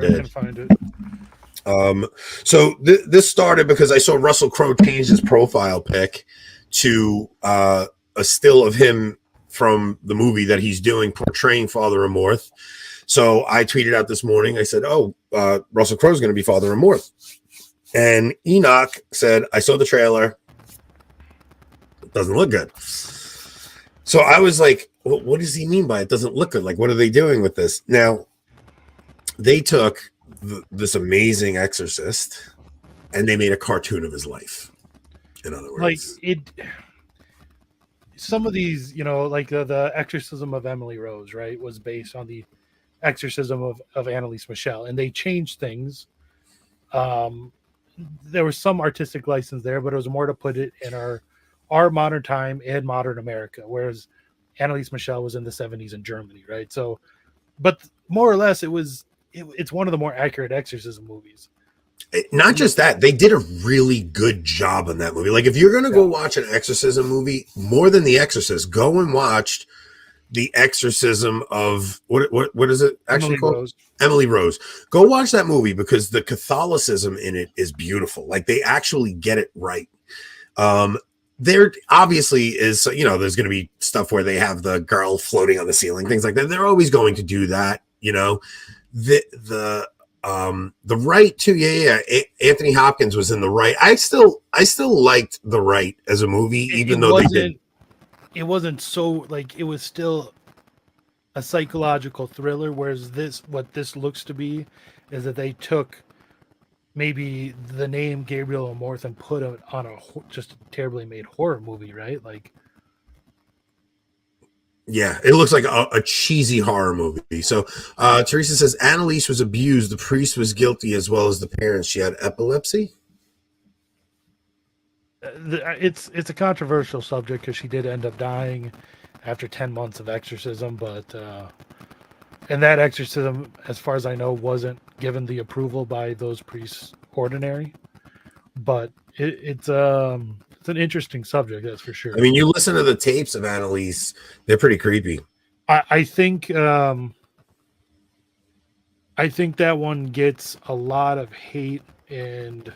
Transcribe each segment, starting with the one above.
I I can find it. So this started because I saw Russell Crowe change his profile pic to a still of him from the movie that he's doing portraying Father Amorth. So I tweeted out this morning, I said, Russell Crowe is going to be Father Amorth. And Enoch said, I saw the trailer. It doesn't look good. So I was like, well, what does he mean by it doesn't look good? Like, what are they doing with this? Now, they took this amazing exorcist and they made a cartoon of his life. In other words, some of these, like the exorcism of Emily Rose, right, was based on the exorcism of Annalise Michel, and they changed things. There was some artistic license there, but it was more to put it in our modern time and modern America, whereas Annalise Michel was in the 70s in Germany, right? So, but more or less, it's one of the more accurate exorcism movies. Not just that, they did a really good job on that movie. Like, if you're going to go watch an exorcism movie, more than The Exorcist, go and watch The Exorcism of what is it actually called? Emily Rose. Go watch that movie because the Catholicism in it is beautiful. Like, they actually get it right. There obviously is, there's going to be stuff where they have the girl floating on the ceiling, things like that. They're always going to do that, The right too, yeah. Anthony Hopkins was in The Right. I still liked The Right as a movie, even though they did. It wasn't so like it was still a psychological thriller. Whereas what this looks to be, is that they took maybe the name Gabriel Amorth and put it on a just terribly made horror movie, right? Like, yeah, it looks like a cheesy horror movie. So Teresa says Annalise was abused. The priest was guilty as well as the parents. She had epilepsy. It's a controversial subject because she did end up dying after 10 months of exorcism, but and that exorcism, as far as I know, wasn't given the approval by those priests ordinary. But it's an interesting subject, that's for sure. I mean, you listen to the tapes of Annalise; they're pretty creepy. I think that one gets a lot of hate and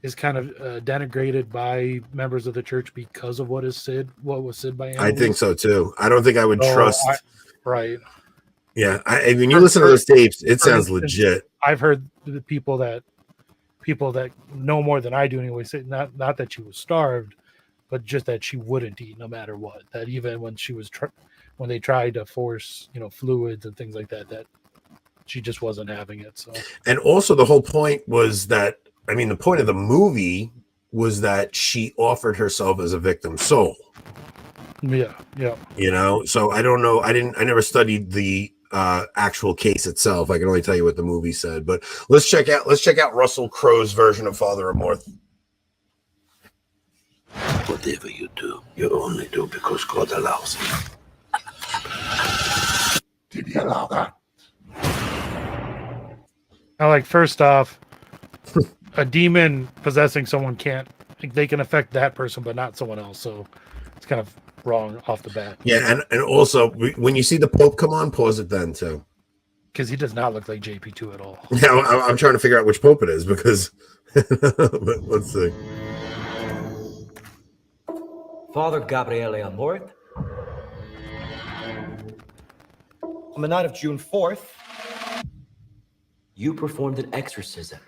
is kind of denigrated by members of the church because of what was said by Annalise. I think so too. I don't think I would trust. Right. Yeah, when you listen to those tapes, it sounds legit. I've heard the people that know more than I do anyway say not that she was starved, but just that she wouldn't eat no matter what. That even when she was when they tried to force fluids and things like that she just wasn't having it. So, and also the whole point was that the point of the movie was that she offered herself as a victim soul. Yeah. So I don't know. I never studied the actual case itself. I can only tell you what the movie said. But let's check out Russell Crowe's version of Father Amorth. Whatever you do, you only do because God allows it. Did he allow that? First off, a demon possessing someone they can affect that person, but not someone else. So it's kind of wrong off the bat. Yeah, and also when you see the Pope come on, pause it then too, because he does not look like JP2 at all. Yeah, I'm trying to figure out which Pope it is because let's see. Father Gabriel Amorth. On the night of June 4th, you performed an exorcism.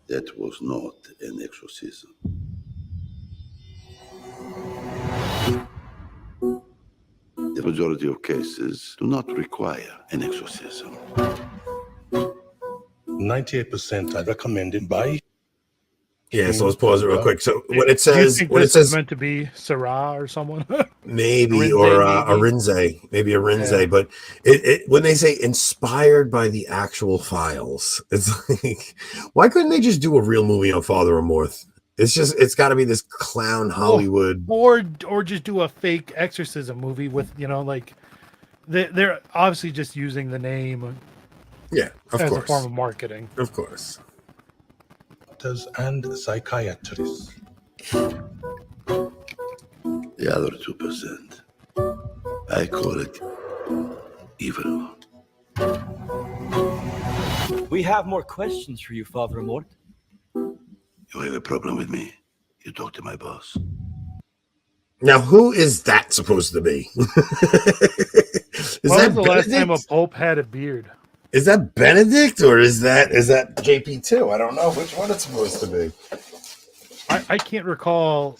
That was not an exorcism. The majority of cases do not require an exorcism. 98% are recommended by. Yeah, so let's pause it real quick. So when it says meant to be Sarah or someone, maybe Arinze, yeah. But it when they say inspired by the actual files, it's like, why couldn't they just do a real movie on Father Amorth? It's got to be this clown Hollywood, or just do a fake exorcism movie with they're obviously just using the name, as a form of marketing, of course. And psychiatrists. The other 2%, I call it evil. We have more questions for you, Father Amorth. You have a problem with me? You talk to my boss. Now, who is that supposed to be? Is When that was the last time a Benedict? pope had a beard? Is that Benedict or is that JP2? I don't know which one it's supposed to be. I can't recall.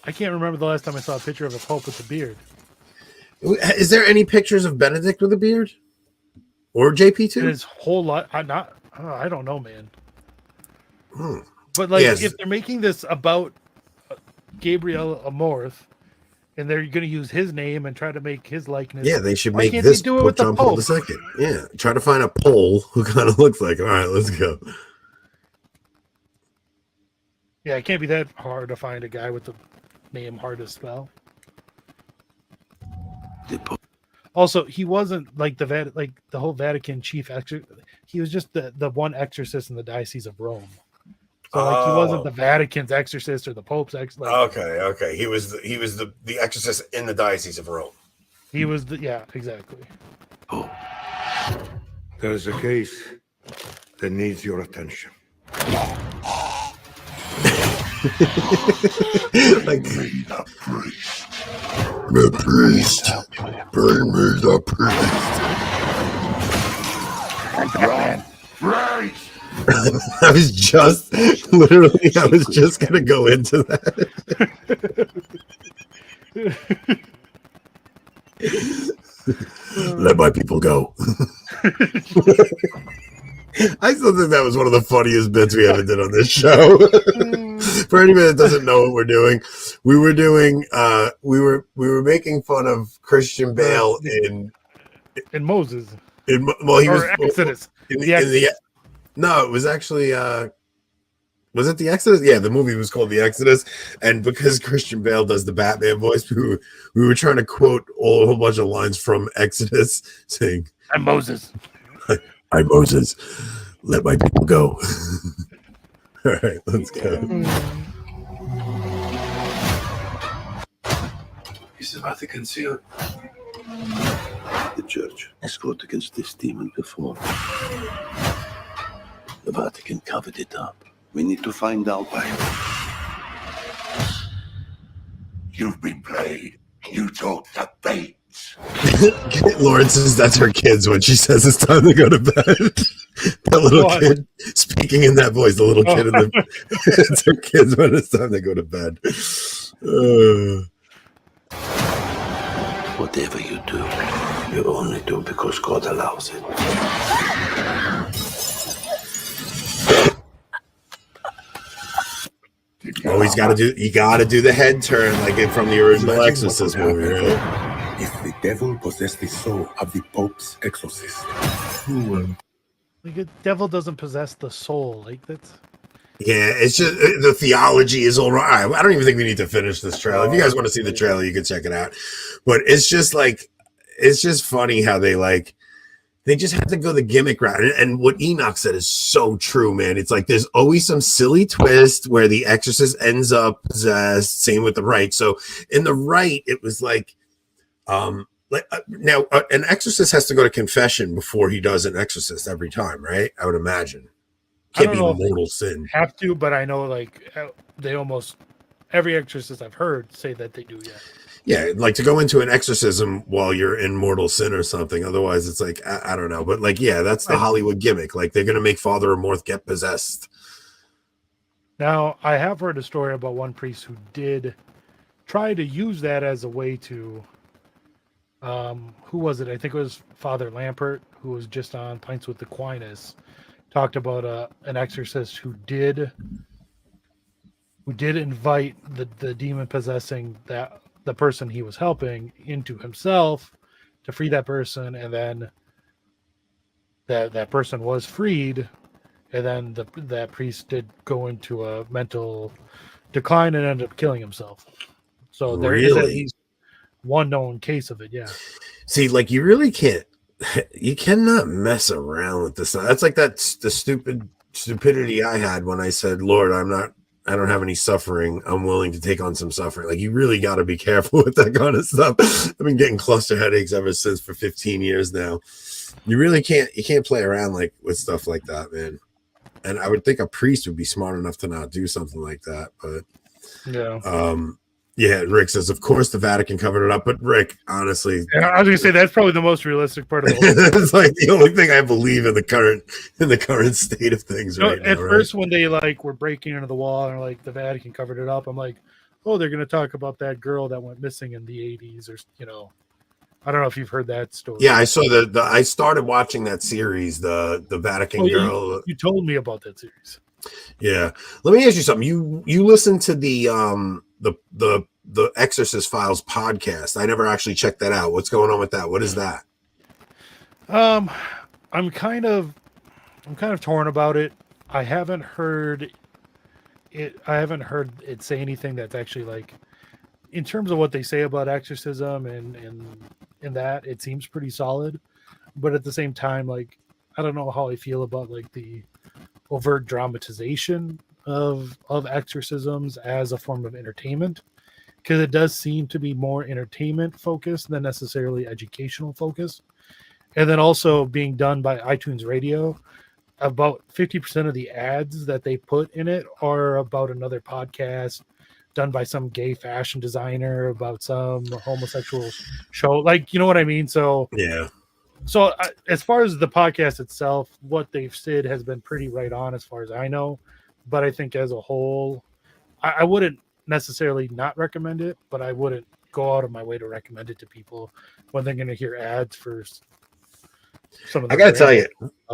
I can't remember the last time I saw a picture of a pope with a beard. Is there any pictures of Benedict with a beard or JP2? His whole life, I don't know, man. Hmm. But like, Yes. if they're making this about Gabriel Amorth, and they're going to use his name and try to make his likeness, Yeah, they should why make can't this they do it Pope with the John Paul Pope? II. Yeah, try to find a Pole who kind of looks like. All right, let's go. Yeah, it can't be that hard to find a guy with the name hard to spell. The Pope. Also, he wasn't like the whole Vatican chief he was just the one exorcist in the Diocese of Rome. So like he wasn't the Vatican's exorcist or the Pope's exorcist. Okay. He was the exorcist in the Diocese of Rome. He was exactly. Pope. There is a case that needs your attention. Like The priest. the priest, bring me the priest. Right! I was just gonna go into that. Let my people go. I still think that was one of the funniest bits we ever did on this show. For anybody that doesn't know what we're doing, we were making fun of Christian Bale in Moses. he was Exodus. No, it was actually was it the Exodus? Yeah, the movie was called The Exodus, and because Christian Bale does the Batman voice, we were trying to quote a whole bunch of lines from Exodus, saying, I'm Moses. "I'm Moses, let my people go." All right, let's go. Is the Vatican sealed? The Church has fought against this demon before. The Vatican covered it up. We need to find out why. You've been played. You talk the bait. Lauren says that's her kids when she says it's time to go to bed. That little What? kid speaking in that voice, the little kid in the it's her kids when it's time to go to bed. Whatever you do, you only do because God allows it. Oh, you gotta do the head turn like from the original Exorcist movie, right? If the devil possessed the soul of the Pope's exorcist, who Like the devil doesn't possess the soul. Like that's Yeah, it's just the theology is all right. I don't even think we need to finish this trailer. If you guys want to see the trailer, you can check it out. But it's just funny how they just have to go the gimmick route. And what Enoch said is so true, man. It's like there's always some silly twist where the exorcist ends up possessed. Same with the right. So in the right, it was now an exorcist has to go to confession before he does an exorcist every time, right? I would imagine. I Can't don't be know if mortal sin. have to, but I know like they almost every exorcist I've heard say that they do. Yeah. Yeah, like to go into an exorcism while you're in mortal sin or something. Otherwise, it's like I don't know, but that's the Hollywood gimmick. Like they're gonna make Father Amorth get possessed. Now I have heard a story about one priest who did try to use that as a way to. Who was it? I think it was Father Lampert, who was just on Pints with Aquinas, talked about an exorcist who did invite the demon possessing the person he was helping into himself to free that person, and then that person was freed, and then that priest did go into a mental decline and ended up killing himself. So there is at least one known case of it. Yeah. See, like you really can't, you cannot mess around with this. That's like the stupidity I had when I said, "Lord, I'm not have any suffering, I'm willing to take on some suffering. Like, you really got to be careful with that kind of stuff. I've been getting cluster headaches ever since for 15 years now. You really can't play around like with stuff like that, man. And I would think a priest would be smart enough to not do something like that. But yeah, Rick says, of course the Vatican covered it up. But Rick, honestly, I was gonna say that's probably the most realistic part of the whole thing. it's like the only thing I believe in the current state of things right now. At first, when they like were breaking into the wall and like the Vatican covered it up, I'm like, oh, they're gonna talk about that girl that went missing in the 80s, or I don't know if you've heard that story. Yeah, I saw I started watching that series, the Vatican girl. You told me about that series. Yeah. Let me ask you something. You listened to the Exorcist Files podcast. I never actually checked that out. What's going on with that? What is that? I'm kind of torn about it. I haven't heard it say anything that's actually like, in terms of what they say about exorcism and that, it seems pretty solid. But at the same time, like, I don't know how I feel about like the overt dramatization of exorcisms as a form of entertainment, because it does seem to be more entertainment focused than necessarily educational focused. And then also being done by iTunes Radio, about 50% of the ads that they put in it are about another podcast done by some gay fashion designer about some homosexual show. Like, you know what I mean? So yeah. So as far as the podcast itself, what they've said has been pretty right on as far as I know. But I think as a whole, I wouldn't necessarily not recommend it, but I wouldn't go out of my way to recommend it to people when they're going to hear ads for some of the. I got to tell you,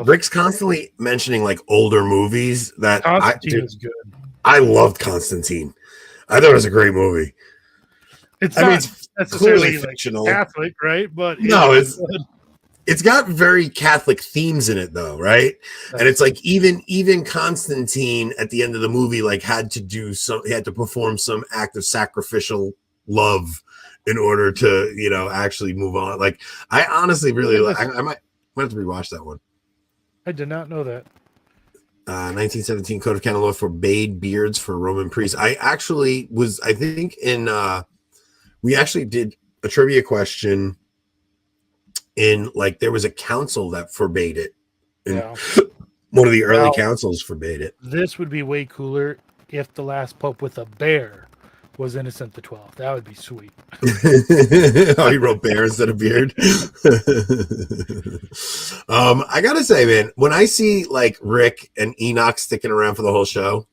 Rick's constantly mentioning like older movies that Constantine is good. I loved Constantine. I thought it was a great movie. It's it's necessarily clearly fictional, Catholic, right? But no, it's got very Catholic themes in it, though, right? And it's like even Constantine at the end of the movie, like, he had to perform some act of sacrificial love in order to, actually move on. Like, I honestly really, I might have to rewatch that one. I did not know that. 1917 Code of Canon Law forbade beards for Roman priests. I actually was, I think we actually did a trivia question in, like, there was a council that forbade it. And one of the early councils forbade it. This would be way cooler if the last pope with a bear was Innocent the 12th. That would be sweet. Oh, he wrote bear instead of beard. I gotta say, man, when I see like Rick and Enoch sticking around for the whole show,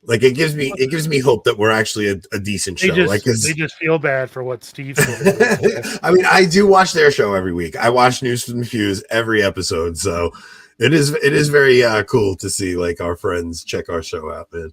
like, it gives me hope that we're actually a decent show. They just feel bad for what Steve said. I mean, I do watch their show every week. I watch News from the Fuse every episode, so it is very cool to see like our friends check our show out, man.